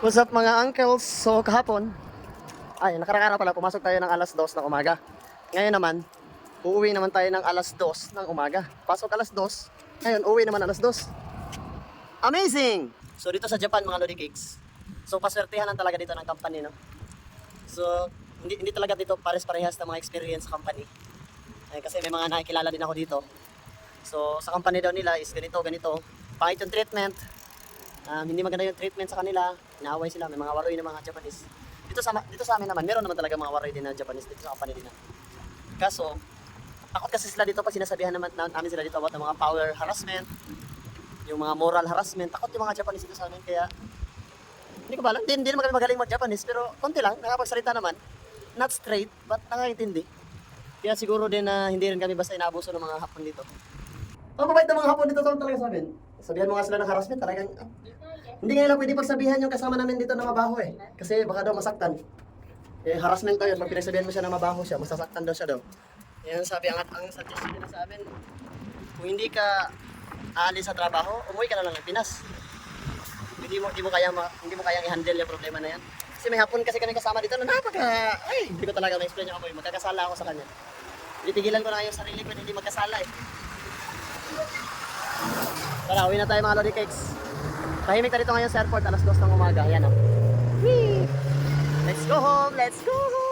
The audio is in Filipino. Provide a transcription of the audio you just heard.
What's up mga uncles? So kahapon, nakarakara pala, pumasok tayo ng alas 2 ng umaga. Ngayon naman, uuwi naman tayo ng alas 2 ng umaga. Pasok alas 2, ngayon uuwi naman alas 2. Amazing! So dito sa Japan mga Lodi Cakes, so paswertihan lang talaga dito ng company, no? So hindi talaga dito pares-parehas ng mga experience sa company. Kasi may mga nakikilala din ako dito. So sa company daw nila is ganito, pangit yung treatment. Hindi maganda yung treatment sa kanila, inaaway sila, may mga waroy ng mga Japanese. Dito sa amin naman, meron naman talaga mga waroy din na Japanese dito sa company din. Kaso, takot kasi sila dito pag sinasabihan namin sila dito about ng mga power harassment, yung mga moral harassment. Takot yung mga Japanese dito sa amin, kaya hindi ko ba alam, hindi naman kami magaling mag-Japanese, pero konti lang, nakapagsalita naman, not straight, but nakakaintindi. Kaya siguro din na hindi rin kami basta inaabuso ng mga Hapon dito. Ang mabait ng mga Hapon dito talaga sa amin. Sabihan mo nga sila ng harassment, talagang hindi nga nila pwede pagsabihan yung kasama namin dito na mabaho eh. Kasi baka daw masaktan. Harassment daw yun. Pag pinagsabihan mo siya na mabaho siya, masasaktan daw siya daw. Yan sabi, ang suggestion nila sa amin, kung hindi ka aalis sa trabaho, umuwi ka na lang ng Pinas. Hindi mo kayang i-handle yung problema na yan. Kasi may Hapon kasi kami kasama dito na hindi ko talaga ma-explain yung amoy. Magkakasala ako sa kanya. Pinipigilan ko na yung sarili ko na hindi magkasala eh. Tara, uwi na tayo mga Lodi Cakes. Tahimik na dito ngayon sa airport, alas 2 ng umaga. Ayan o. Let's go home! Let's go home!